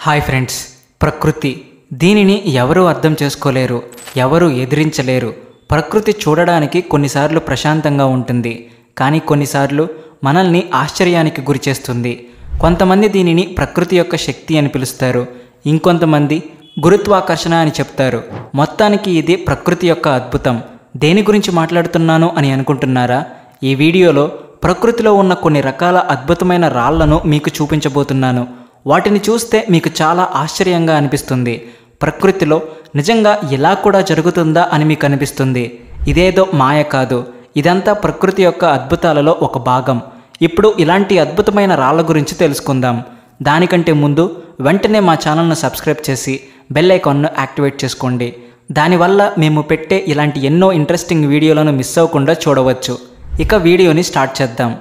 Hi friends, ప్రకృతి దీనిని ఎవరూ అర్థం చేసుకోలేరు, ఎవరూ ఎదిరించలేరు. ప్రకృతి చూడడానికి కొన్నిసార్లు ప్రశాంతంగా ఉంటుంది, కానీ కొన్నిసార్లు మనల్ని ఆశ్చర్యానికి గురిచేస్తుంది. కొంతమంది దీనిని ప్రకృతి యొక్క శక్తి అని పిలుస్తారు, ఇంకొంతమంది గురుత్వాకర్షణ అని చెప్తారు. మొత్తానికి ఇది ప్రకృతి యొక్క అద్భుతం. దేని గురించి మాట్లాడుతున్నాను అని అనుకుంటున్నారా? ఈ వీడియోలో ప్రకృతిలో ఉన్న కొన్ని రకాల అద్భుతమైన రాళ్లను మీకు చూపించబోతున్నాను. వాటిని చూస్తే మీకు చాలా ఆశ్చర్యంగా అనిపిస్తుంది. ప్రకృతిలో నిజంగా ఇలా కూడా జరుగుతుందా అని మీకు అనిపిస్తుంది. ఇదేదో మాయ కాదు, ఇదంతా ప్రకృతి యొక్క అద్భుతాలలో ఒక భాగం. ఇప్పుడు ఇలాంటి అద్భుతమైన రాళ్ల గురించి తెలుసుకుందాం. దానికంటే ముందు వెంటనే మా ఛానల్ను సబ్స్క్రైబ్ చేసి బెల్ ఐకాన్ను యాక్టివేట్ చేసుకోండి. దానివల్ల మేము పెట్టే ఇలాంటి ఎన్నో ఇంట్రెస్టింగ్ వీడియోలను మిస్ అవ్వకుండా చూడవచ్చు. ఇక వీడియోని స్టార్ట్ చేద్దాం.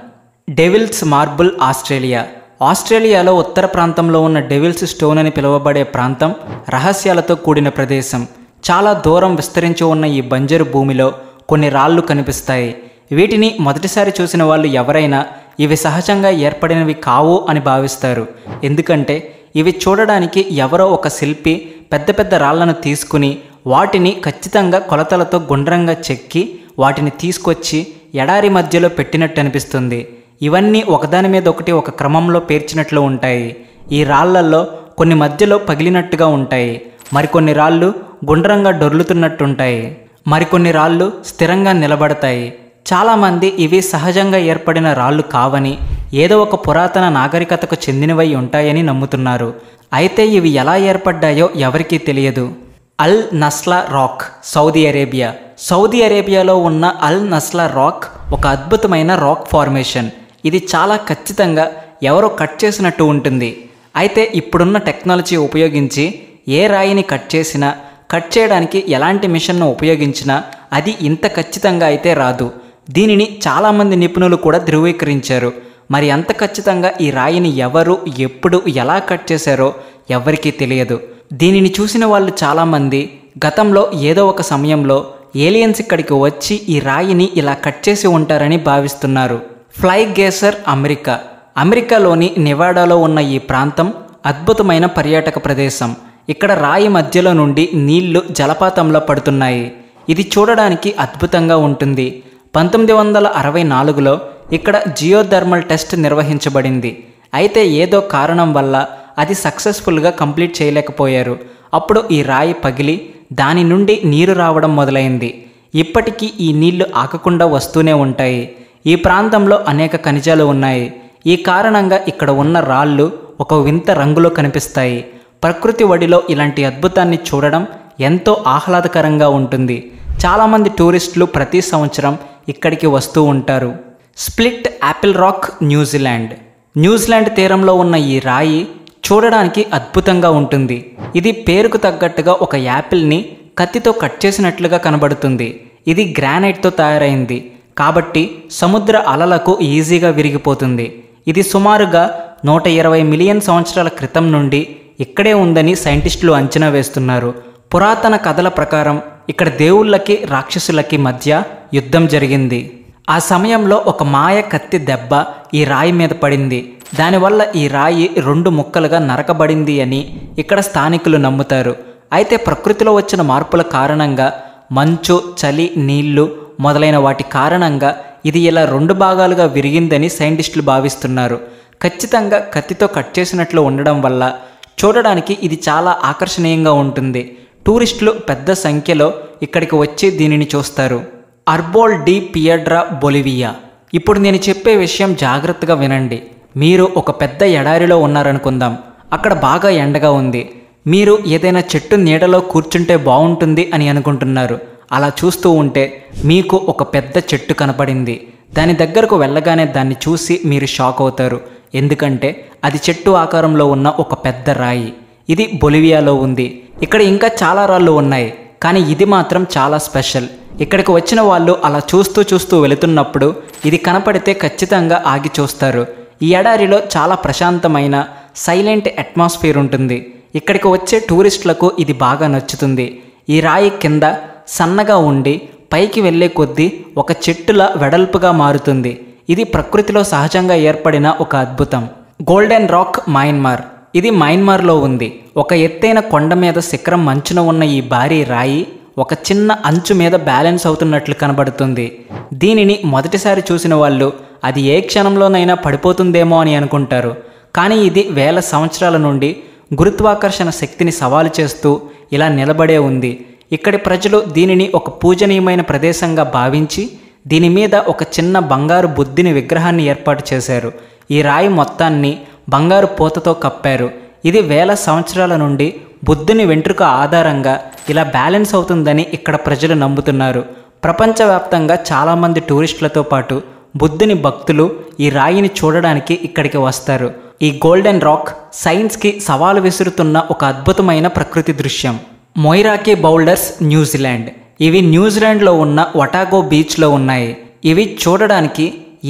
Devil's Marble, Australia. ఆస్ట్రేలియాలో ఉత్తర ప్రాంతంలో ఉన్న డెవిల్స్ స్టోన్ అని పిలువబడే ప్రాంతం రహస్యాలతో కూడిన ప్రదేశం. చాలా దూరం విస్తరించి ఉన్న ఈ బంజరు భూమిలో కొన్ని రాళ్ళు కనిపిస్తాయి. వీటిని మొదటిసారి చూసిన వాళ్ళు ఎవరైనా ఇవి సహజంగా ఏర్పడినవి కావు అని భావిస్తారు. ఎందుకంటే ఇవి చూడడానికి ఎవరో ఒక శిల్పి పెద్ద పెద్ద రాళ్లను తీసుకుని వాటిని ఖచ్చితంగా కొలతలతో గుండ్రంగా చెక్కి వాటిని తీసుకొచ్చి ఎడారి మధ్యలో పెట్టినట్టు అనిపిస్తుంది. ఇవన్నీ ఒకదాని మీద ఒకటి ఒక క్రమంలో పేర్చినట్లు ఉంటాయి. ఈ రాళ్లల్లో కొన్ని మధ్యలో పగిలినట్టుగా ఉంటాయి, మరికొన్ని రాళ్ళు గుండ్రంగా డొర్లుతున్నట్టుంటాయి, మరికొన్ని రాళ్ళు స్థిరంగా నిలబడతాయి. చాలామంది ఇవి సహజంగా ఏర్పడిన రాళ్ళు కావని, ఏదో ఒక పురాతన నాగరికతకు చెందినవై ఉంటాయని నమ్ముతున్నారు. అయితే ఇవి ఎలా ఏర్పడ్డాయో ఎవరికీ తెలియదు. అల్ నస్లా రాక్, సౌదీ అరేబియా. సౌదీ అరేబియాలో ఉన్న అల్ నస్లా రాక్ ఒక అద్భుతమైన రాక్ ఫార్మేషన్. ఇది చాలా ఖచ్చితంగా ఎవరో కట్ చేసినట్టు ఉంటుంది. అయితే ఇప్పుడున్న టెక్నాలజీ ఉపయోగించి ఏ రాయిని కట్ చేసినా, కట్ చేయడానికి ఎలాంటి మిషన్ను ఉపయోగించినా అది ఇంత ఖచ్చితంగా అయితే రాదు. దీనిని చాలామంది నిపుణులు కూడా ధృవీకరించారు. మరి అంత ఖచ్చితంగా ఈ రాయిని ఎవరు, ఎప్పుడు, ఎలా కట్ చేశారో ఎవరికీ తెలియదు. దీనిని చూసిన వాళ్ళు చాలామంది గతంలో ఏదో ఒక సమయంలో ఏలియన్స్ ఇక్కడికి వచ్చి ఈ రాయిని ఇలా కట్ చేసి ఉంటారని భావిస్తున్నారు. Fly geyser, America. అమెరికాలోని నెవాడాలో ఉన్న ఈ ప్రాంతం అద్భుతమైన పర్యాటక ప్రదేశం. ఇక్కడ రాయి మధ్యలో నుండి నీళ్లు జలపాతంలో పడుతున్నాయి. ఇది చూడడానికి అద్భుతంగా ఉంటుంది. 1964లో ఇక్కడ జియోథర్మల్ టెస్ట్ నిర్వహించబడింది. అయితే ఏదో కారణం వల్ల అది సక్సెస్ఫుల్గా కంప్లీట్ చేయలేకపోయారు. అప్పుడు ఈ రాయి పగిలి దాని నుండి నీరు రావడం మొదలైంది. ఇప్పటికీ ఈ నీళ్లు ఆగకుండా వస్తూనే ఉంటాయి. ఈ ప్రాంతంలో అనేక ఖనిజాలు ఉన్నాయి. ఈ కారణంగా ఇక్కడ ఉన్న రాళ్ళు ఒక వింత రంగులో కనిపిస్తాయి. ప్రకృతి ఒడిలో ఇలాంటి అద్భుతాన్ని చూడడం ఎంతో ఆహ్లాదకరంగా ఉంటుంది. చాలామంది టూరిస్టులు ప్రతి సంవత్సరం ఇక్కడికి వస్తూ ఉంటారు. Split Apple rock, New Zealand. New Zealand తీరంలో ఉన్న ఈ రాయి చూడడానికి అద్భుతంగా ఉంటుంది. ఇది పేరుకు తగ్గట్టుగా ఒక యాపిల్ని కత్తితో కట్ చేసినట్లుగా కనబడుతుంది. ఇది గ్రానైట్తో తయారైంది కాబట్టి సముద్ర అలలకు ఈజీగా విరిగిపోతుంది. ఇది సుమారుగా 120 మిలియన్ సంవత్సరాల క్రితం నుండి ఇక్కడే ఉందని సైంటిస్టులు అంచనా వేస్తున్నారు. పురాతన కథల ప్రకారం ఇక్కడ దేవుళ్ళకి, రాక్షసులకి మధ్య యుద్ధం జరిగింది. ఆ సమయంలో ఒక మాయ కత్తి దెబ్బ ఈ రాయి మీద పడింది. దానివల్ల ఈ రాయి 2 ముక్కలుగా నరకబడింది అని ఇక్కడ స్థానికులు నమ్ముతారు. అయితే ప్రకృతిలో వచ్చిన మార్పుల కారణంగా మంచు, చలి, నీళ్లు మొదలైన వాటి కారణంగా ఇది ఇలా 2 భాగాలుగా విరిగిందని సైంటిస్టులు భావిస్తున్నారు. ఖచ్చితంగా కత్తితో కట్ చేసినట్లు ఉండడం వల్ల చూడడానికి ఇది చాలా ఆకర్షణీయంగా ఉంటుంది. టూరిస్టులు పెద్ద సంఖ్యలో ఇక్కడికి వచ్చి దీనిని చూస్తారు. అర్బోల్ డి పియడ్రా, బొలివియా. ఇప్పుడు నేను చెప్పే విషయం జాగ్రత్తగా వినండి. మీరు ఒక పెద్ద ఎడారిలో ఉన్నారనుకుందాం. అక్కడ బాగా ఎండగా ఉంది. మీరు ఏదైనా చెట్టు నీడలో కూర్చుంటే బాగుంటుంది అని అనుకుంటున్నారు. అలా చూస్తూ ఉంటే మీకు ఒక పెద్ద చెట్టు కనపడింది. దాని దగ్గరకు వెళ్ళగానే దాన్ని చూసి మీరు షాక్ అవుతారు. ఎందుకంటే అది చెట్టు ఆకారంలో ఉన్న ఒక పెద్ద రాయి. ఇది బొలివియాలో ఉంది. ఇక్కడ ఇంకా చాలా రాళ్ళు ఉన్నాయి, కానీ ఇది మాత్రం చాలా స్పెషల్. ఇక్కడికి వచ్చిన వాళ్ళు అలా చూస్తూ వెళుతున్నప్పుడు ఇది కనపడితే ఖచ్చితంగా ఆగి చూస్తారు. ఈ ఎడారిలో చాలా ప్రశాంతమైన సైలెంట్ అట్మాస్ఫియర్ ఉంటుంది. ఇక్కడికి వచ్చే టూరిస్టులకు ఇది బాగా నచ్చుతుంది. ఈ రాయి కింద సన్నగా ఉండి పైకి వెళ్ళే కొద్దీ ఒక చెట్టులా వెడల్పుగా మారుతుంది. ఇది ప్రకృతిలో సహజంగా ఏర్పడిన ఒక అద్భుతం. Golden rock, Myanmar. ఇది మయన్మార్లో ఉంది. ఒక ఎత్తైన కొండ మీద శిఖరం మంచున ఉన్న ఈ భారీ రాయి ఒక చిన్న అంచు మీద బ్యాలెన్స్ అవుతున్నట్లు కనబడుతుంది. దీనిని మొదటిసారి చూసిన వాళ్ళు అది ఏ క్షణంలోనైనా పడిపోతుందేమో అని అనుకుంటారు. కానీ ఇది వేల సంవత్సరాల నుండి గురుత్వాకర్షణ శక్తిని సవాలు చేస్తూ ఇలా నిలబడే ఉంది. ఇక్కడి ప్రజలు దీనిని ఒక పూజనీయమైన ప్రదేశంగా భావించి దీని మీద ఒక చిన్న బంగారు బుద్ధిని విగ్రహాన్ని ఏర్పాటు చేశారు. ఈ రాయి మొత్తాన్ని బంగారు పూతతో కప్పారు. ఇది వేల సంవత్సరాల నుండి బుద్ధుని వెంట్రుక ఆధారంగా ఇలా బ్యాలెన్స్ అవుతుందని ఇక్కడ ప్రజలు నమ్ముతున్నారు. ప్రపంచవ్యాప్తంగా చాలామంది టూరిస్టులతో పాటు బుద్ధుని భక్తులు ఈ రాయిని చూడడానికి ఇక్కడికి వస్తారు. ఈ గోల్డెన్ రాక్ సైన్స్కి సవాలు విసురుతున్న ఒక అద్భుతమైన ప్రకృతి దృశ్యం. మొయిరాకి బౌల్డర్స్, న్యూజిలాండ్. ఇవి న్యూజిలాండ్లో ఉన్న ఒటాగో బీచ్లో ఉన్నాయి. ఇవి చూడడానికి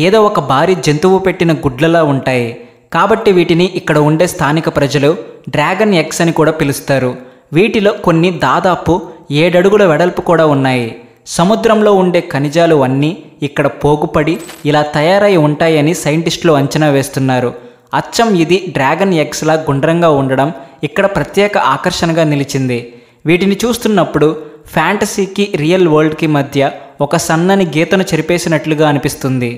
ఏదో ఒక భారీ జంతువు పెట్టిన గుడ్లలా ఉంటాయి. కాబట్టి వీటిని ఇక్కడ ఉండే స్థానిక ప్రజలు డ్రాగన్ ఎగ్స్ అని కూడా పిలుస్తారు. వీటిలో కొన్ని దాదాపు 7 అడుగుల వెడల్పు కూడా ఉన్నాయి. సముద్రంలో ఉండే ఖనిజాలు అన్నీ ఇక్కడ పోగుపడి ఇలా తయారై ఉంటాయని సైంటిస్టులు అంచనా వేస్తున్నారు. అచ్చం ఇది డ్రాగన్ ఎగ్స్లా గుండ్రంగా ఉండడం ఇక్కడ ప్రత్యేక ఆకర్షణగా నిలిచింది. వీటిని చూస్తున్నప్పుడు ఫ్యాంటసీకి రియల్ వరల్డ్కి మధ్య ఒక సన్నని గీతను చెరిపేసినట్లుగా అనిపిస్తుంది.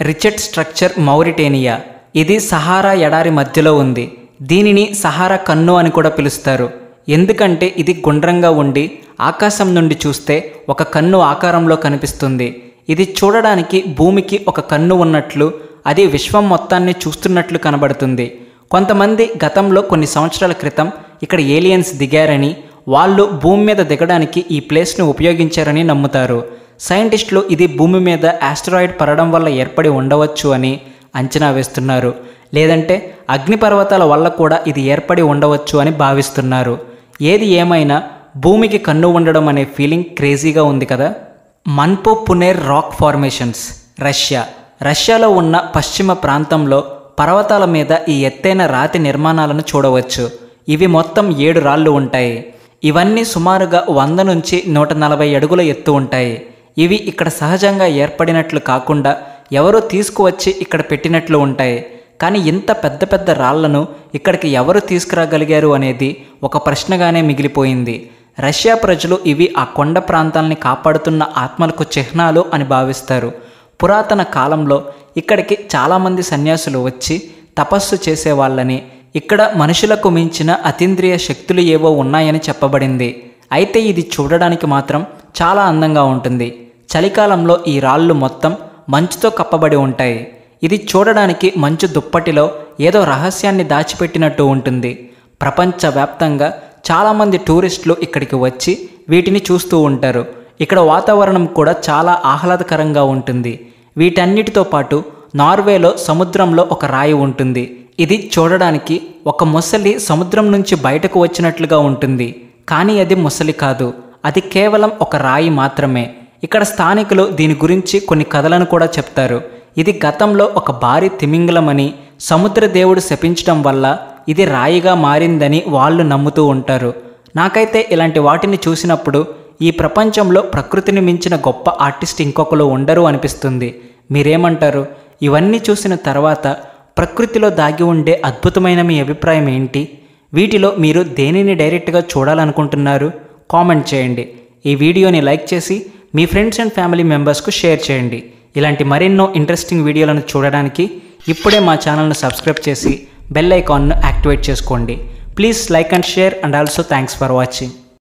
రిచెట్ స్ట్రక్చర్, మౌరిటేనియా. ఇది సహారా ఎడారి మధ్యలో ఉంది. దీనిని సహారా కన్ను అని కూడా పిలుస్తారు. ఎందుకంటే ఇది గుండ్రంగా ఉండి ఆకాశం నుండి చూస్తే ఒక కన్ను ఆకారంలో కనిపిస్తుంది. ఇది చూడడానికి భూమికి ఒక కన్ను ఉన్నట్లు, అది విశ్వం మొత్తాన్ని చూస్తున్నట్లు కనబడుతుంది. కొంతమంది గతంలో కొన్ని సంవత్సరాల క్రితం ఇక్కడ ఏలియన్స్ దిగారని, వాళ్ళు భూమి మీద దిగడానికి ఈ ప్లేస్ను ఉపయోగించారని నమ్ముతారు. సైంటిస్టులు ఇది భూమి మీద ఆస్ట్రాయిడ్ పడడం వల్ల ఏర్పడి ఉండవచ్చు అని అంచనా వేస్తున్నారు. లేదంటే అగ్నిపర్వతాల వల్ల కూడా ఇది ఏర్పడి ఉండవచ్చు అని భావిస్తున్నారు. ఏది ఏమైనా భూమికి కన్ను ఉండడం అనే ఫీలింగ్ క్రేజీగా ఉంది కదా. మన్పో పునేర్ రాక్ ఫార్మేషన్స్, రష్యా. రష్యాలో ఉన్న పశ్చిమ ప్రాంతంలో పర్వతాల మీద ఈ ఎత్తైన రాతి నిర్మాణాలను చూడవచ్చు. ఇవి మొత్తం 7 రాళ్ళు ఉంటాయి. ఇవన్నీ సుమారుగా 100 నుంచి 140 అడుగుల ఎత్తు ఉంటాయి. ఇవి ఇక్కడ సహజంగా ఏర్పడినట్లు కాకుండా ఎవరో తీసుకువచ్చి ఇక్కడ పెట్టినట్లు ఉంటాయి. కానీ ఇంత పెద్ద పెద్ద రాళ్లను ఇక్కడికి ఎవరు తీసుకురాగలిగారు అనేది ఒక ప్రశ్నగానే మిగిలిపోయింది. రష్యా ప్రజలు ఇవి ఆ కొండ ప్రాంతాలని కాపాడుతున్న ఆత్మలకు చిహ్నాలు అని భావిస్తారు. పురాతన కాలంలో ఇక్కడికి చాలామంది సన్యాసులు వచ్చి తపస్సు చేసేవాళ్ళని, ఇక్కడ మనుషులకు మించిన అతీంద్రియ శక్తులు ఏవో ఉన్నాయని చెప్పబడింది. అయితే ఇది చూడడానికి మాత్రం చాలా అందంగా ఉంటుంది. చలికాలంలో ఈ రాళ్ళు మొత్తం మంచుతో కప్పబడి ఉంటాయి. ఇది చూడడానికి మంచు దుప్పటిలో ఏదో రహస్యాన్ని దాచిపెట్టినట్టు ఉంటుంది. ప్రపంచవ్యాప్తంగా చాలామంది టూరిస్టులు ఇక్కడికి వచ్చి వీటిని చూస్తూ ఉంటారు. ఇక్కడ వాతావరణం కూడా చాలా ఆహ్లాదకరంగా ఉంటుంది. వీటన్నిటితో పాటు నార్వేలో సముద్రంలో ఒక రాయి ఉంటుంది. ఇది చూడడానికి ఒక మొసలి సముద్రం నుంచి బయటకు వచ్చినట్లుగా ఉంటుంది. కానీ అది మొసలి కాదు, అది కేవలం ఒక రాయి మాత్రమే. ఇక్కడ స్థానికులు దీని గురించి కొన్ని కథలను కూడా చెప్తారు. ఇది గతంలో ఒక భారీ తిమింగలమని, సముద్ర దేవుడు శపించడం వల్ల ఇది రాయిగా మారిందని వాళ్ళు నమ్ముతూ ఉంటారు. నాకైతే ఇలాంటి వాటిని చూసినప్పుడు ఈ ప్రపంచంలో ప్రకృతిని మించిన గొప్ప ఆర్టిస్ట్ ఇంకొకరు ఉండరు అనిపిస్తుంది. మీరేమంటారు? ఇవన్నీ చూసిన తర్వాత ప్రకృతిలో దాగి ఉండే అద్భుతమైన మీ అభిప్రాయం ఏంటి? వీటిలో మీరు దేనిని డైరెక్ట్గా చూడాలనుకుంటున్నారు? కామెంట్ చేయండి. ఈ వీడియోని లైక్ చేసి మీ ఫ్రెండ్స్ అండ్ ఫ్యామిలీ మెంబర్స్కు షేర్ చేయండి. ఇలాంటి మరెన్నో ఇంట్రెస్టింగ్ వీడియోలను చూడడానికి ఇప్పుడే మా ఛానల్ను సబ్స్క్రైబ్ చేసి బెల్ ఐకాన్ను యాక్టివేట్ చేసుకోండి. Please like and share and also thanks for watching.